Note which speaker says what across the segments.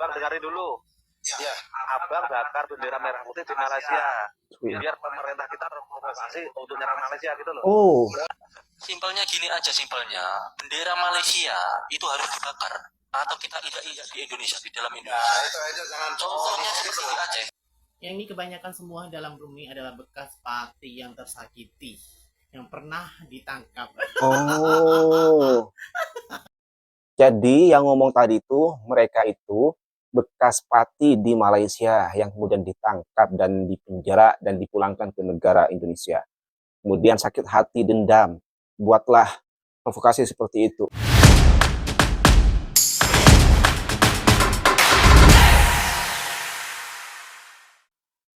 Speaker 1: Abang dengerin dulu.
Speaker 2: Ya,
Speaker 1: Abang bakar bendera merah putih di Malaysia. Biar pemerintah kita terprovokasi untuk nyerang Malaysia gitu loh.
Speaker 3: Oh,
Speaker 4: Simpelnya gini aja, simpelnya bendera Malaysia itu harus dibakar atau kita injak-injak di Indonesia, di dalam
Speaker 2: nah
Speaker 4: Indonesia.
Speaker 2: itu aja jangan
Speaker 4: Contohnya seperti di Aceh.
Speaker 5: Yang ini kebanyakan semua dalam room ini adalah bekas pati yang tersakiti, yang pernah ditangkap.
Speaker 3: oh. Jadi yang ngomong tadi itu mereka itu bekas pati di Malaysia yang kemudian ditangkap dan dipenjara dan dipulangkan ke negara Indonesia. Kemudian sakit hati, dendam, buatlah provokasi seperti itu.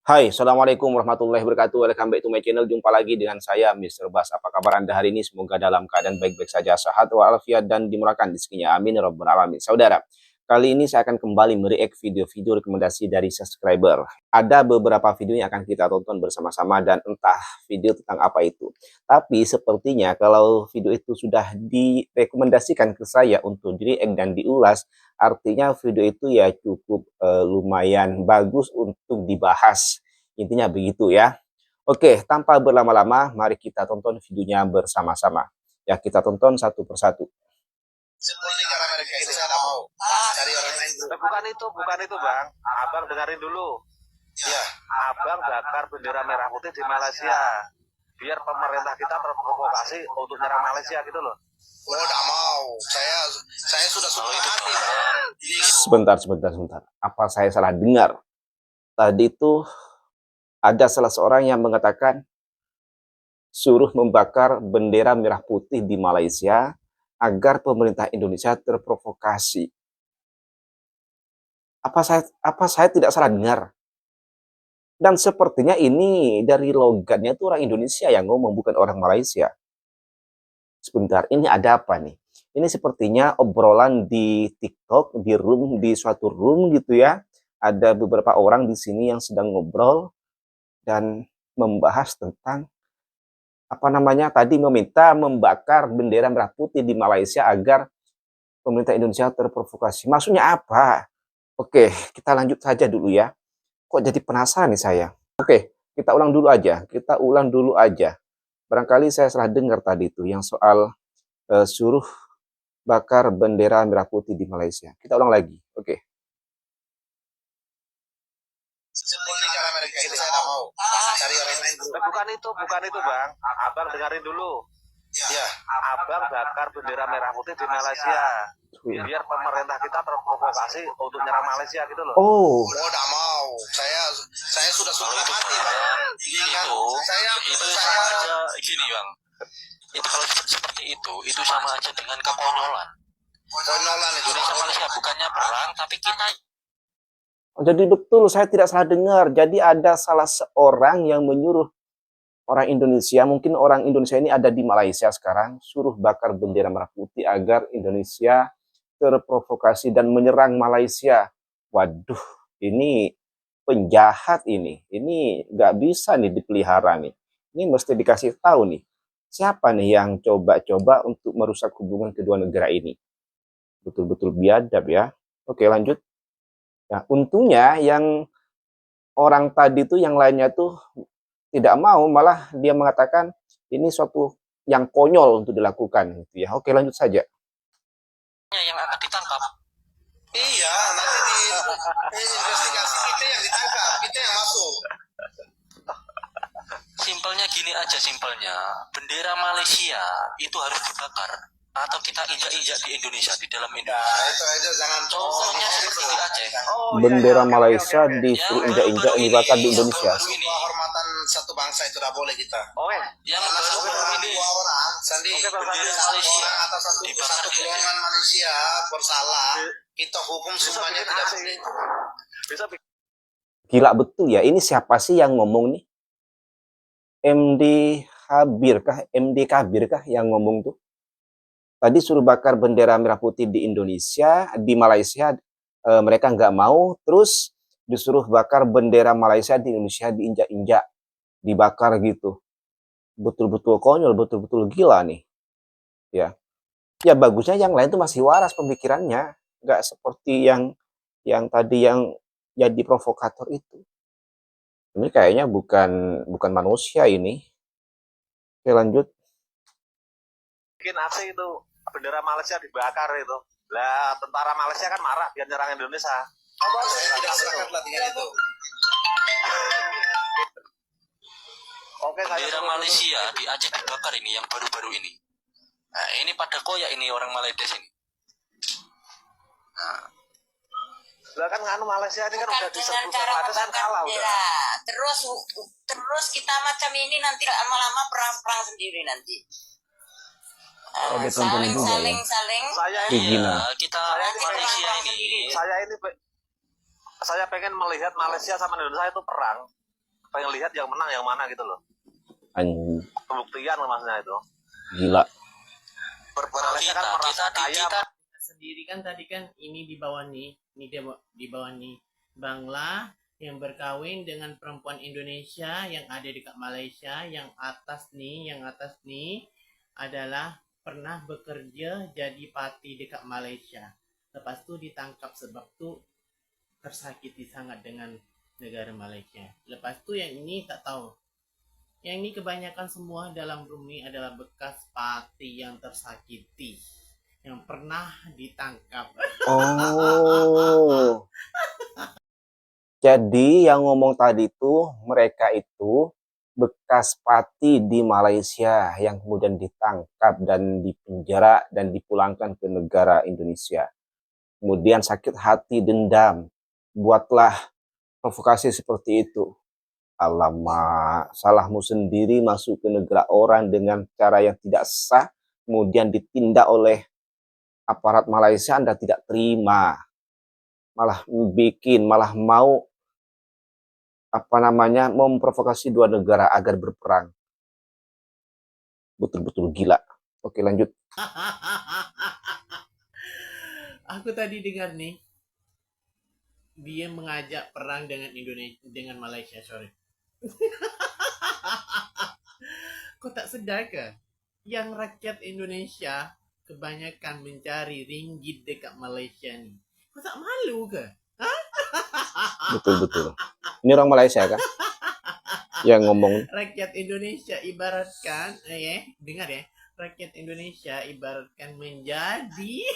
Speaker 3: Hai, Assalamualaikum warahmatullahi wabarakatuh. Welcome back to my channel. Jumpa lagi dengan saya, Mr. Bas. Apa kabar Anda hari ini? Semoga dalam keadaan baik-baik saja, sehat walafiat, dan dimurahkan rezekinya. Amin ya rabbal alamin. Saudara, kali ini saya akan kembali mereact video-video rekomendasi dari subscriber. Ada beberapa video yang akan kita tonton bersama-sama dan entah video tentang apa itu. Tapi sepertinya kalau video itu sudah direkomendasikan ke saya untuk di-react dan diulas, artinya video itu ya cukup lumayan bagus untuk dibahas. Intinya begitu ya. Oke, tanpa berlama-lama, mari kita tonton videonya bersama-sama. Ya, kita tonton satu persatu.
Speaker 2: simpel nih karena mereka itu saya nggak mau cari orang lain dulu.
Speaker 1: Bukan itu bang. Abang dengerin dulu.
Speaker 2: Ya,
Speaker 1: Abang bakar bendera merah putih di Malaysia. Biar pemerintah kita terprovokasi untuk nyerang Malaysia gitu loh.
Speaker 2: oh nggak mau. Saya sudah suka hati.
Speaker 3: Sebentar. Apa saya salah dengar? Tadi itu ada salah seorang yang mengatakan suruh membakar bendera merah putih di Malaysia agar pemerintah Indonesia terprovokasi. Apa saya tidak salah dengar? Dan sepertinya ini dari logatnya itu orang Indonesia yang ngomong, bukan orang Malaysia. Sebentar, ini ada apa nih? Ini sepertinya obrolan di TikTok, di suatu room gitu ya. Ada beberapa orang di sini yang sedang ngobrol dan membahas tentang tadi meminta membakar bendera merah putih di Malaysia agar pemerintah Indonesia terprovokasi. Maksudnya apa? Oke, kita lanjut saja dulu ya. Kok jadi penasaran nih saya? Oke, kita ulang dulu aja. Barangkali saya salah dengar tadi itu yang soal suruh bakar bendera merah putih di Malaysia. Kita ulang lagi. Oke.
Speaker 2: Simpel nih karena mereka itu saya nggak mau cari orang lain dulu.
Speaker 1: Bukan itu bang. Abang dengerin dulu.
Speaker 2: Ya,
Speaker 1: Abang bakar bendera merah putih di Malaysia. Biar pemerintah kita terprovokasi untuk nyerang Malaysia gitu loh.
Speaker 3: Oh,
Speaker 2: oh nggak mau. Saya sudah suka hati.
Speaker 4: Itu sama aja gini bang. Itu kalau seperti itu sama aja dengan kekonyolan.
Speaker 2: Konyolan itu.
Speaker 4: Indonesia Malaysia bukannya perang, tapi kita.
Speaker 3: jadi betul, saya tidak salah dengar. Jadi ada salah seorang yang menyuruh orang Indonesia, mungkin orang Indonesia ini ada di Malaysia sekarang, suruh bakar bendera merah putih agar Indonesia terprovokasi dan menyerang Malaysia. Waduh, ini penjahat ini. Ini nggak bisa nih dipelihara nih. Ini mesti dikasih tahu nih. Siapa nih yang coba-coba untuk merusak hubungan kedua negara ini? Betul-betul biadab ya. Oke, lanjut. Nah, untungnya yang orang tadi tuh yang lainnya tuh tidak mau, malah dia mengatakan ini suatu yang konyol untuk dilakukan gitu ya. Oke, lanjut saja.
Speaker 4: Yang akan ditangkap.
Speaker 2: Iya, nanti di investigasi kita yang ditangkap, kita yang masuk.
Speaker 4: Simpelnya gini aja, simpelnya bendera Malaysia itu harus dibakar atau kita injak-injak di Indonesia, di dalam Indonesia.
Speaker 2: Nah, itu aja jangan.
Speaker 4: Contohnya seperti di Aceh.
Speaker 3: Bendera Malaysia disuruh injak-injak dibakar di Indonesia.
Speaker 2: Kehormatan satu bangsa itu tidak boleh kita.
Speaker 1: Oke.
Speaker 4: Yang
Speaker 2: Karena satu
Speaker 4: baru
Speaker 2: orang,
Speaker 4: ini
Speaker 2: dua orang, Sandi,
Speaker 4: bendera
Speaker 2: satu
Speaker 4: Malaysia
Speaker 2: orang atau
Speaker 4: dibakar
Speaker 2: satu
Speaker 4: di
Speaker 2: golongan Malaysia bersalah, kita hukum semuanya tidak boleh.
Speaker 1: Bisa
Speaker 3: Gila betul ya. Ini siapa sih yang ngomong nih? MD Kabir kah yang ngomong tuh? Tadi suruh bakar bendera merah putih di Indonesia, di Malaysia mereka nggak mau, terus disuruh bakar bendera Malaysia di Indonesia, diinjak-injak, dibakar gitu. Betul-betul konyol, betul-betul gila nih. Ya, bagusnya yang lain tuh masih waras pemikirannya, nggak seperti yang yang tadi yang jadi provokator itu. Ini kayaknya bukan manusia ini. Oke, lanjut.
Speaker 1: Bikin aksi itu bendera Malaysia dibakar itu. Lah tentara Malaysia kan marah dia nyerang Indonesia.
Speaker 2: Saya tidak sepakat lah dengan itu.
Speaker 1: Oke, saya
Speaker 4: Bendera Malaysia di Aceh dibakar ini yang baru-baru ini. Nah, ini pada koyak ini orang Malaysia ini. Nah,
Speaker 1: lah kan nganu Malaysia ini kan
Speaker 6: Bukan
Speaker 1: udah
Speaker 6: dengan
Speaker 1: diserbu
Speaker 6: cara
Speaker 1: sama Atas kan
Speaker 6: membakar
Speaker 1: kalah
Speaker 6: bendera.
Speaker 1: udah.
Speaker 6: Terus kita macam ini nanti lama-lama perang-perang sendiri nanti.
Speaker 3: Oh, ditontonin juga ya.
Speaker 6: Saling.
Speaker 1: Saya
Speaker 3: Kayak
Speaker 1: ini
Speaker 3: gini.
Speaker 4: kita
Speaker 1: Saya ini
Speaker 4: Malaysia ini
Speaker 1: saya pengen melihat Malaysia sama Indonesia itu perang. Pengen lihat yang menang yang mana gitu loh.
Speaker 3: Anjing,
Speaker 1: Pembuktian maksudnya itu.
Speaker 3: gila.
Speaker 1: Malaysia kan merasa kaya.
Speaker 4: kita
Speaker 5: Sendiri kan tadi kan ini di bawah nih, di bawah nih Bangla yang berkawin dengan perempuan Indonesia yang ada dekat Malaysia, yang atas nih adalah pernah bekerja jadi pati dekat Malaysia. Lepas tu ditangkap sebab tu tersakiti sangat dengan negara Malaysia. Lepas tu yang ini tak tahu. Yang ini kebanyakan semua dalam room ni adalah bekas pati yang tersakiti, yang pernah ditangkap.
Speaker 3: Oh. Jadi yang ngomong tadi tuh mereka itu bekas pati di Malaysia yang kemudian ditangkap dan dipenjara dan dipulangkan ke negara Indonesia. Kemudian sakit hati, dendam, buatlah provokasi seperti itu. Alamak, salahmu sendiri masuk ke negara orang dengan cara yang tidak sah, kemudian ditindak oleh aparat Malaysia, Anda tidak terima. Malah mau memprovokasi dua negara agar berperang. Betul-betul gila. Oke, lanjut.
Speaker 5: Aku tadi dengar nih, dia mengajak perang dengan Malaysia, sorry. Kau tak sedar ke? Yang rakyat Indonesia kebanyakan mencari ringgit dekat Malaysia ni. Kau tak malu ke?
Speaker 3: Betul-betul. Ini orang Malaysia kan? Yang ngomong.
Speaker 5: Rakyat Indonesia ibaratkan, dengar ya. Rakyat Indonesia ibaratkan menjadi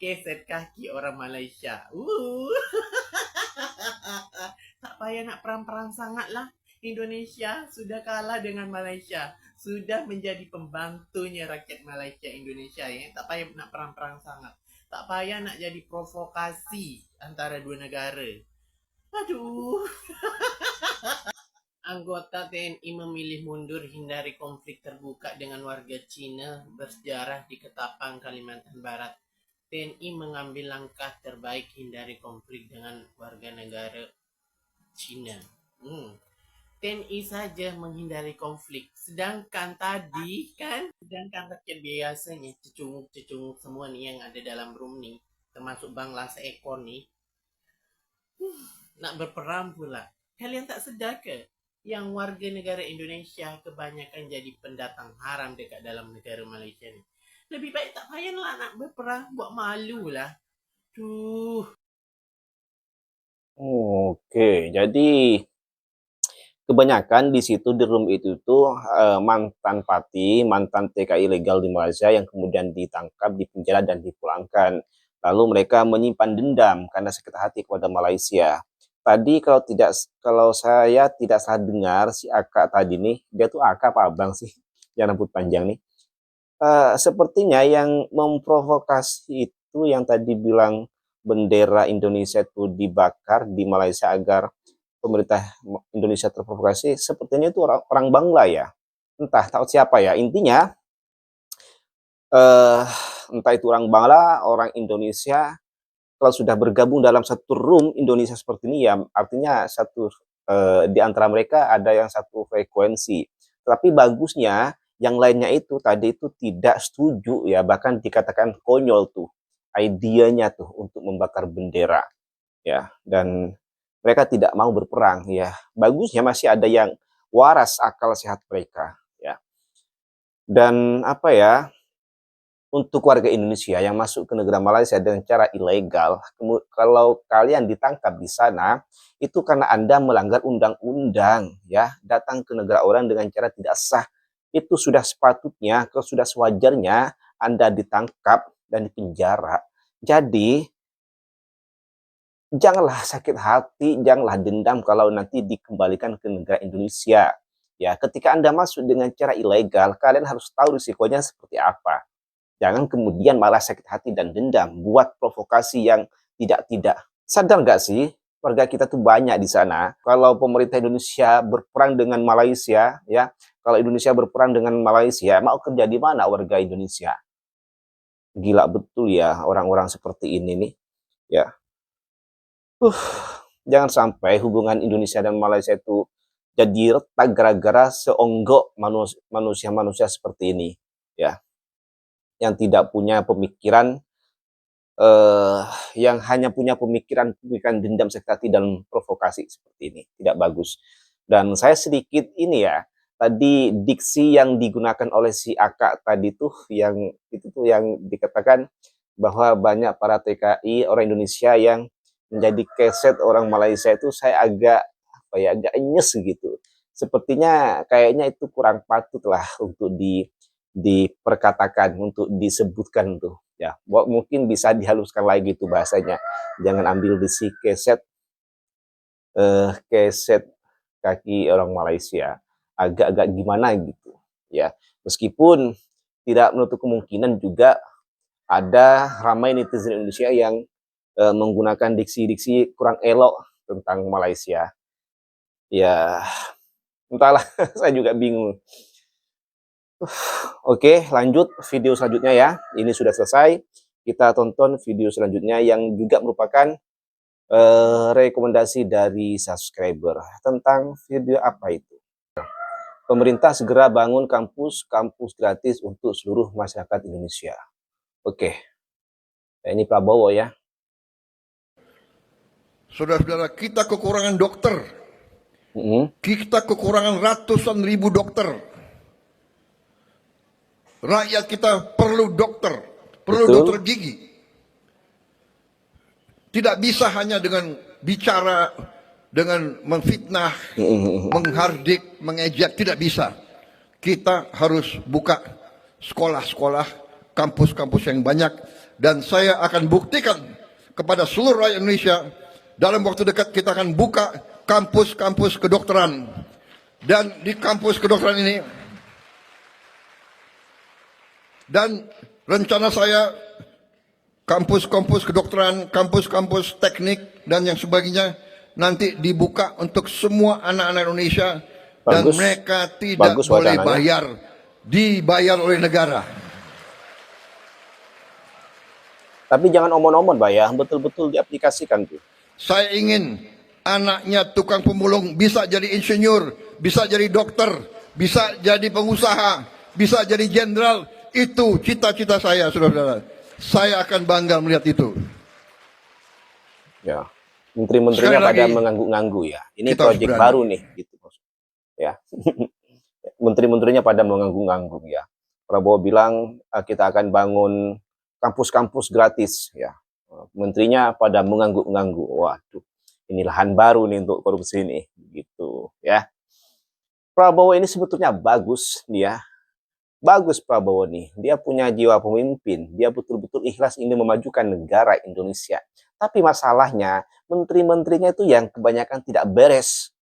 Speaker 5: keset kaki orang Malaysia. Tak payah nak perang-perang sangat lah. Indonesia sudah kalah dengan Malaysia. Sudah menjadi pembantunya rakyat Malaysia Indonesia ya. Tak payah nak perang-perang sangat. Tak payah nak jadi provokasi antara dua negara. Aduh. Anggota TNI memilih mundur hindari konflik terbuka dengan warga Cina bersejarah di Ketapang, Kalimantan Barat. TNI mengambil langkah terbaik hindari konflik dengan warga negara Cina. TNI saja menghindari konflik. Sedangkan rakyat biasanya cecunguk semua nih yang ada dalam room nih, termasuk Bangla seekor nih, nak berperang pula. Kalian tak sedar ke? Yang warga negara Indonesia kebanyakan jadi pendatang haram dekat dalam negara Malaysia ni. Lebih baik tak payahlah nak berperang, buat malu lah.
Speaker 3: Oke, jadi kebanyakan di situ di room itu tuh mantan pati, mantan TKI ilegal di Malaysia yang kemudian ditangkap, dipenjara dan dipulangkan. Lalu mereka menyimpan dendam karena sakit hati kepada Malaysia. Tadi kalau saya tidak salah dengar si Aka tadi nih, dia tuh Aka apa abang sih yang rambut panjang nih. Sepertinya yang memprovokasi itu yang tadi bilang bendera Indonesia itu dibakar di Malaysia agar pemerintah Indonesia terprovokasi, sepertinya itu orang Bangla ya. Entah tahu siapa ya. Intinya entah itu orang Bangla, orang Indonesia, kalau sudah bergabung dalam satu room Indonesia seperti ini ya artinya di antara mereka ada yang satu frekuensi. Tapi bagusnya yang lainnya itu tadi itu tidak setuju ya, bahkan dikatakan konyol tuh idenya tuh untuk membakar bendera ya, dan mereka tidak mau berperang ya. Bagusnya masih ada yang waras akal sehat mereka ya. Dan apa ya, untuk warga Indonesia yang masuk ke negara Malaysia dengan cara ilegal, kalau kalian ditangkap di sana, itu karena Anda melanggar undang-undang, ya, datang ke negara orang dengan cara tidak sah. Itu sudah sepatutnya, kalau sudah sewajarnya Anda ditangkap dan dipenjara. Jadi, janganlah sakit hati, janganlah dendam kalau nanti dikembalikan ke negara Indonesia. Ya, ketika Anda masuk dengan cara ilegal, kalian harus tahu risikonya seperti apa. Jangan kemudian malah sakit hati dan dendam, buat provokasi yang tidak-tidak. Sadar nggak sih, warga kita tuh banyak di sana. Kalau pemerintah Indonesia berperang dengan Malaysia, ya, kalau Indonesia berperang dengan Malaysia, mau kerja di mana warga Indonesia? Gila betul ya orang-orang seperti ini nih, ya. Jangan sampai hubungan Indonesia dan Malaysia itu jadi retak gara-gara seonggok manusia-manusia seperti ini, ya, yang tidak punya pemikiran, yang hanya punya pemikiran dendam, sakit hati, dan provokasi seperti ini. Tidak bagus. Dan saya sedikit ini ya, tadi diksi yang digunakan oleh si Aka tadi tuh, yang itu tuh yang dikatakan bahwa banyak para TKI orang Indonesia yang menjadi keset orang Malaysia, itu saya agak agak nyes gitu. Sepertinya kayaknya itu kurang patut lah untuk diperkatakan, untuk disebutkan tuh, ya. Mungkin bisa dihaluskan lagi tuh bahasanya, jangan ambil besi keset kaki orang Malaysia, agak-agak gimana gitu, ya. Meskipun tidak menutup kemungkinan juga ada ramai netizen Indonesia yang menggunakan diksi-diksi kurang elok tentang Malaysia, ya. Entahlah, saya juga bingung. Oke, lanjut video selanjutnya ya. Ini sudah selesai. Kita tonton video selanjutnya yang juga merupakan rekomendasi dari subscriber. Tentang video apa itu? Pemerintah segera bangun kampus gratis untuk seluruh masyarakat Indonesia. Oke. Ini Prabowo ya.
Speaker 7: Saudara-saudara, kita kekurangan dokter. Kita kekurangan ratusan ribu dokter. Rakyat kita perlu dokter, perlu
Speaker 3: Betul.
Speaker 7: dokter gigi. Tidak bisa hanya dengan bicara, dengan memfitnah, menghardik, mengejek, tidak bisa. Kita harus buka sekolah-sekolah, kampus-kampus yang banyak, dan saya akan buktikan kepada seluruh rakyat Indonesia, dalam waktu dekat kita akan buka kampus-kampus kedokteran. Dan di kampus kedokteran ini, dan rencana saya, kampus-kampus kedokteran, kampus-kampus teknik, dan yang sebagainya, nanti dibuka untuk semua anak-anak Indonesia. Dan mereka tidak boleh bayar, dibayar oleh negara.
Speaker 3: Tapi jangan omon-omon, Pak ya, betul-betul diaplikasikan tuh.
Speaker 7: Saya ingin anaknya tukang pemulung bisa jadi insinyur, bisa jadi dokter, bisa jadi pengusaha, bisa jadi jenderal. Itu cita-cita saya, saudara-saudara. Saya akan bangga melihat itu.
Speaker 3: Ya, menteri-menterinya pada mengangguk-ngangguk ya. Ini proyek baru nih, gitu. Ya, menteri-menterinya pada mengangguk-ngangguk ya. Prabowo bilang kita akan bangun kampus-kampus gratis ya. Menterinya pada mengangguk-ngangguk. Waduh, ini lahan baru nih untuk korupsi ini, gitu ya. Prabowo ini sebetulnya bagus nih ya. Bagus Prabowo nih, dia punya jiwa pemimpin, dia betul-betul ikhlas ingin memajukan negara Indonesia. Tapi masalahnya, menteri-menterinya itu yang kebanyakan tidak beres.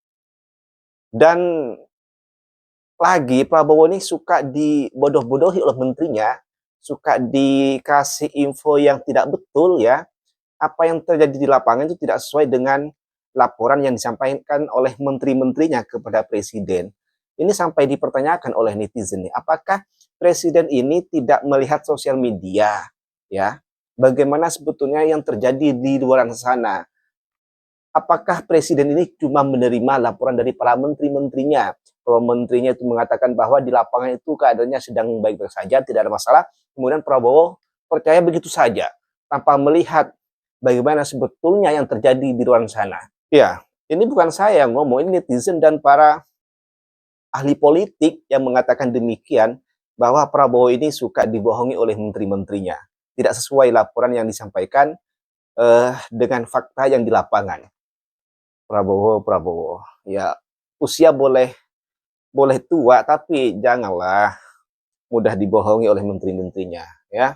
Speaker 3: Dan lagi Prabowo ini suka dibodoh-bodohi oleh menterinya, suka dikasih info yang tidak betul ya. Apa yang terjadi di lapangan itu tidak sesuai dengan laporan yang disampaikan oleh menteri-menterinya kepada presiden. Ini sampai dipertanyakan oleh netizen nih, apakah presiden ini tidak melihat sosial media ya? Bagaimana sebetulnya yang terjadi di luar sana? Apakah presiden ini cuma menerima laporan dari para menteri-menterinya? Kalau menterinya itu mengatakan bahwa di lapangan itu keadaannya sedang baik-baik saja, tidak ada masalah, kemudian Prabowo percaya begitu saja tanpa melihat bagaimana sebetulnya yang terjadi di luar sana. Ya, ini bukan saya yang ngomong, ini netizen dan para ahli politik yang mengatakan demikian. bahwa Prabowo ini suka dibohongi oleh menteri-menterinya. Tidak sesuai laporan yang disampaikan dengan fakta yang di lapangan. Prabowo, ya usia boleh tua, tapi janganlah mudah dibohongi oleh menteri-menterinya, ya.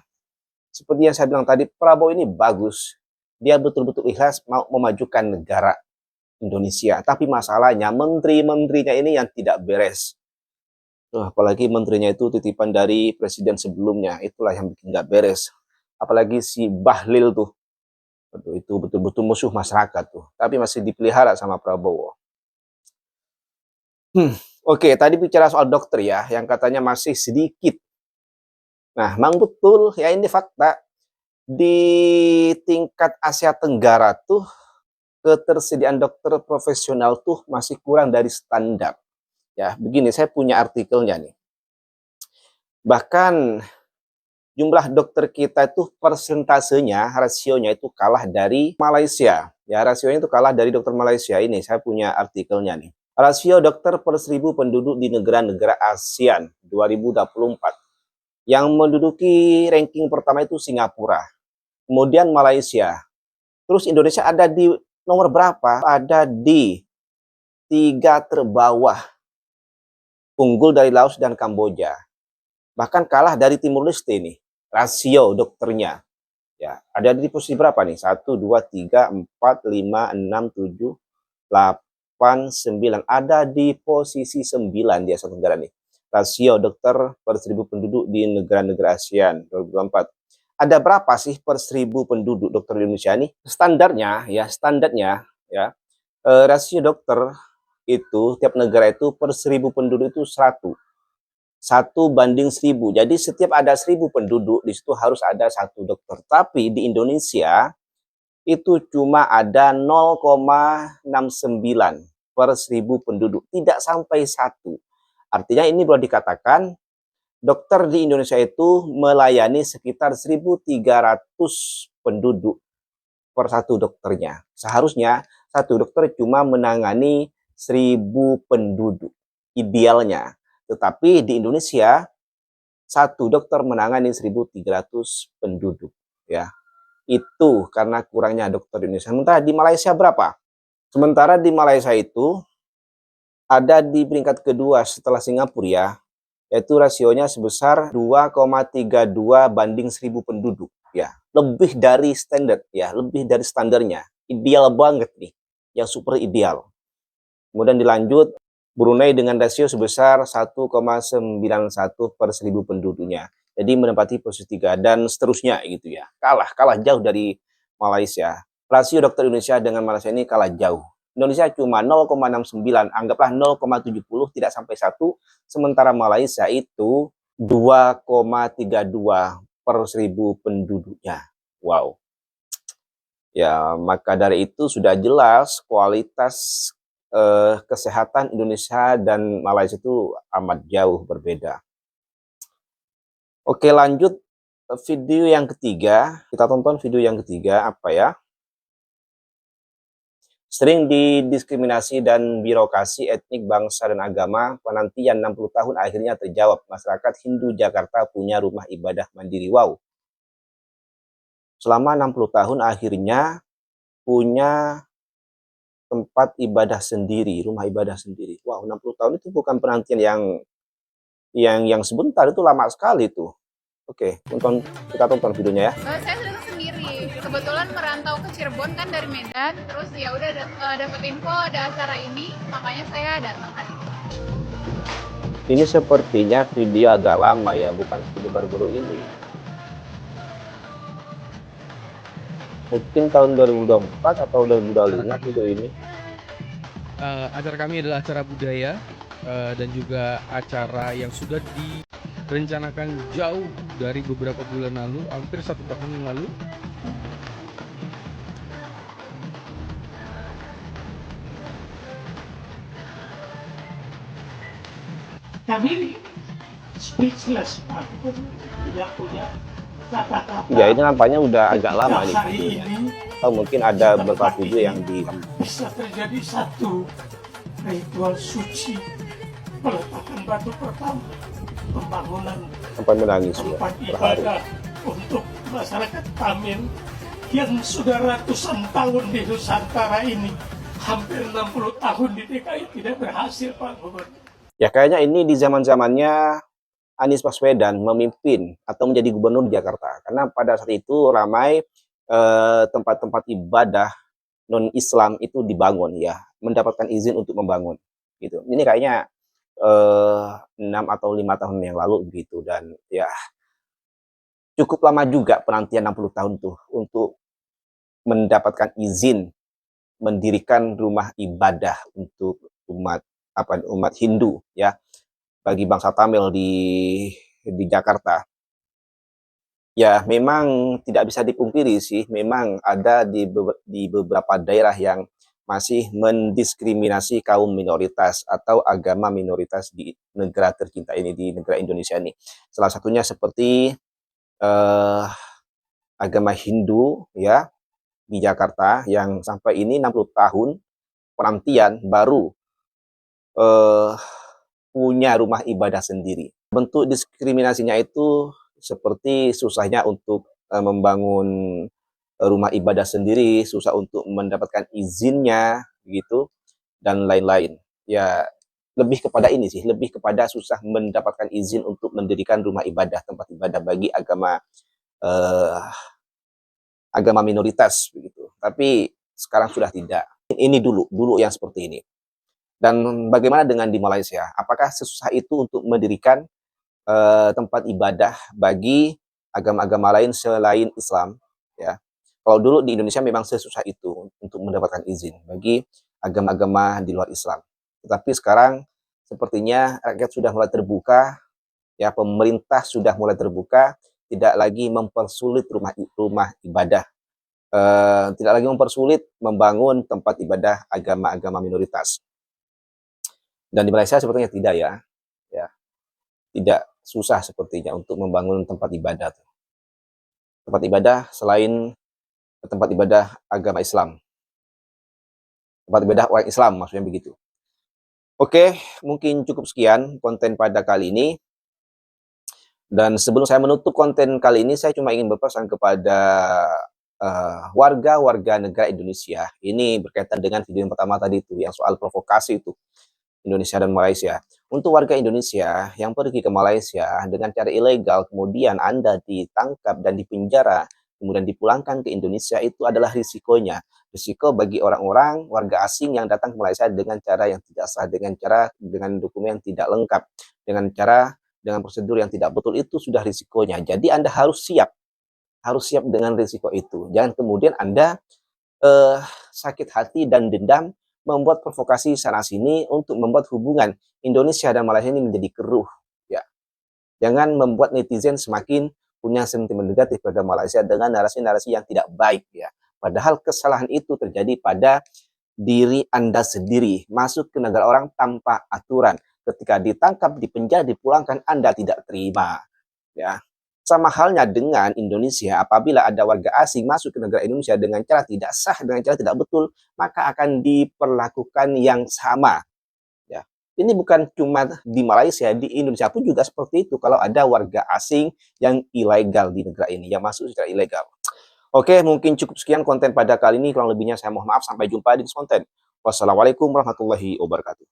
Speaker 3: Seperti yang saya bilang tadi, Prabowo ini bagus. Dia betul-betul ikhlas mau memajukan negara Indonesia. Tapi masalahnya menteri-menterinya ini yang tidak beres. Apalagi menterinya itu titipan dari presiden sebelumnya. Itulah yang bikin nggak beres. Apalagi si Bahlil tuh. Itu betul-betul musuh masyarakat tuh. Tapi masih dipelihara sama Prabowo. Oke, tadi bicara soal dokter ya, yang katanya masih sedikit. Nah, memang betul, ya ini fakta. Di tingkat Asia Tenggara tuh, ketersediaan dokter profesional tuh masih kurang dari standar. Ya, begini, saya punya artikelnya nih. Bahkan jumlah dokter kita itu persentasenya, rasionya itu kalah dari Malaysia. Ya, rasionya itu kalah dari dokter Malaysia. Ini saya punya artikelnya nih. Rasio dokter per 1000 penduduk di negara-negara ASEAN 2024. Yang menduduki ranking pertama itu Singapura. Kemudian Malaysia. Terus Indonesia ada di nomor berapa? Ada di 3 terbawah. Unggul dari Laos dan Kamboja. Bahkan kalah dari Timur Leste nih. Rasio dokternya. Ya, ada di posisi berapa nih? 1, 2, 3, 4, 5, 6, 7, 8, 9. Ada di posisi 9 di Asia Tenggara nih. Rasio dokter per 1000 penduduk di negara-negara ASEAN 2024. Ada berapa sih per 1000 penduduk dokter di Indonesia nih? Standarnya ya, rasio dokter itu tiap negara itu per 1000 penduduk itu 1 banding 1000. Jadi setiap ada 1000 penduduk di situ harus ada 1 dokter. Tapi di Indonesia itu cuma ada 0,69 per 1000 penduduk, tidak sampai 1. Artinya ini boleh dikatakan dokter di Indonesia itu melayani sekitar 1.300 penduduk per 1 dokternya. Seharusnya 1 dokter cuma menangani 1.000 penduduk idealnya. Tetapi di Indonesia 1 dokter menangani 1.300 penduduk. Ya, itu karena kurangnya dokter di Indonesia. Sementara di Malaysia berapa? Sementara di Malaysia itu ada di peringkat kedua setelah Singapura ya, yaitu rasionya sebesar 2,32 banding 1000 penduduk ya, lebih dari standar ya, lebih dari standarnya, ideal banget nih, yang super ideal. Kemudian dilanjut Brunei dengan rasio sebesar 1,91 per 1000 penduduknya, jadi menempati posisi 3 dan seterusnya gitu ya, kalah jauh dari Malaysia. Rasio dokter Indonesia dengan Malaysia ini kalah jauh. Indonesia cuma 0,69, anggaplah 0,70, tidak sampai 1, sementara Malaysia itu 2,32 per 1000 penduduknya. Wow. Ya, maka dari itu sudah jelas kualitas kesehatan Indonesia dan Malaysia itu amat jauh berbeda. Oke, lanjut video yang ketiga. Kita tonton video yang ketiga, apa ya? Sering didiskriminasi dan birokrasi etnik, bangsa, dan agama, penantian 60 tahun akhirnya terjawab. Masyarakat Hindu Jakarta punya rumah ibadah mandiri. Wow. Selama 60 tahun akhirnya punya tempat ibadah sendiri, rumah ibadah sendiri. Wow, 60 tahun itu bukan penantian yang sebentar, itu lama sekali tuh. Oke, kita tonton videonya ya.
Speaker 8: Saya datang sendiri. Kebetulan merantau ke Cirebon kan dari Medan, terus ya udah dapet info ada acara ini, makanya saya datang tadi.
Speaker 3: Ini sepertinya video agak lama ya, bukan video baru-baru ini. Mungkin tahun 2024 atau 2025 video ini.
Speaker 9: Acara kami adalah acara budaya dan juga acara yang sudah direncanakan jauh dari beberapa bulan lalu, hampir 1 tahun yang lalu.
Speaker 10: Kami speechless, Pak. Tidak punya kata-kata.
Speaker 3: Ya, ini nampaknya udah agak lama nih
Speaker 10: Hari
Speaker 3: videonya.
Speaker 10: ini
Speaker 3: Atau mungkin ada beberapa video yang
Speaker 10: bisa terjadi satu ritual suci peletakan batu pertama. pembangunan
Speaker 3: Sampai menangis ya
Speaker 10: tempat
Speaker 3: per hari.
Speaker 10: ibadah untuk masyarakat Tamil yang sudah ratusan tahun di Nusantara ini, hampir 60 tahun di DKI tidak berhasil, Pak Gubernur.
Speaker 3: Ya kayaknya ini di zaman-zamannya Anies Baswedan memimpin atau menjadi gubernur di Jakarta. Karena pada saat itu ramai tempat-tempat ibadah non-Islam itu dibangun ya, mendapatkan izin untuk membangun gitu. Ini kayaknya 6 atau 5 tahun yang lalu begitu, dan ya cukup lama juga penantian 60 tahun tuh untuk mendapatkan izin mendirikan rumah ibadah untuk umat Hindu ya, bagi bangsa Tamil di Jakarta. Ya memang tidak bisa dipungkiri sih, memang ada di beberapa daerah yang masih mendiskriminasi kaum minoritas atau agama minoritas di negara tercinta ini, di negara Indonesia ini. Salah satunya seperti agama Hindu ya di Jakarta, yang sampai ini 60 tahun penantian baru punya rumah ibadah sendiri. Bentuk diskriminasinya itu seperti susahnya untuk membangun rumah ibadah sendiri, susah untuk mendapatkan izinnya gitu, dan lain-lain. Ya lebih kepada ini sih, lebih kepada susah mendapatkan izin untuk mendirikan rumah ibadah, tempat ibadah bagi agama minoritas begitu. Tapi sekarang sudah tidak. Ini dulu yang seperti ini. Dan bagaimana dengan di Malaysia? Apakah sesusah itu untuk mendirikan tempat ibadah bagi agama-agama lain selain Islam? Ya, kalau dulu di Indonesia memang sesusah itu untuk mendapatkan izin bagi agama-agama di luar Islam. Tetapi sekarang sepertinya rakyat sudah mulai terbuka, ya pemerintah sudah mulai terbuka, tidak lagi mempersulit rumah ibadah, tidak lagi mempersulit membangun tempat ibadah agama-agama minoritas. Dan di Malaysia sepertinya tidak ya, tidak susah sepertinya untuk membangun tempat ibadah. Tempat ibadah selain tempat ibadah agama Islam, tempat ibadah orang Islam maksudnya begitu. Oke, mungkin cukup sekian konten pada kali ini. Dan sebelum saya menutup konten kali ini, saya cuma ingin berpesan kepada warga negara Indonesia. Ini berkaitan dengan video yang pertama tadi itu, yang soal provokasi itu, Indonesia dan Malaysia. Untuk warga Indonesia yang pergi ke Malaysia dengan cara ilegal, kemudian Anda ditangkap dan dipenjara, kemudian dipulangkan ke Indonesia, itu adalah risikonya. Risiko bagi orang-orang warga asing yang datang ke Malaysia dengan cara yang tidak sah, dengan dokumen yang tidak lengkap, dengan prosedur yang tidak betul, itu sudah risikonya. Jadi Anda harus siap dengan risiko itu. Jangan kemudian Anda sakit hati dan dendam, membuat provokasi sana sini untuk membuat hubungan Indonesia dan Malaysia ini menjadi keruh. Ya, jangan membuat netizen semakin punya sentimen negatif pada Malaysia dengan narasi-narasi yang tidak baik. Ya, padahal kesalahan itu terjadi pada diri Anda sendiri, masuk ke negara orang tanpa aturan. Ketika ditangkap, dipenjara, dipulangkan, Anda tidak terima. Ya, sama halnya dengan Indonesia, apabila ada warga asing masuk ke negara Indonesia dengan cara tidak sah, dengan cara tidak betul, maka akan diperlakukan yang sama. Ya, ini bukan cuma di Malaysia, di Indonesia pun juga seperti itu. Kalau ada warga asing yang ilegal di negara ini, yang masuk secara ilegal. Oke, mungkin cukup sekian konten pada kali ini. Kurang lebihnya saya mohon maaf. Sampai jumpa di next konten. Wassalamualaikum warahmatullahi wabarakatuh.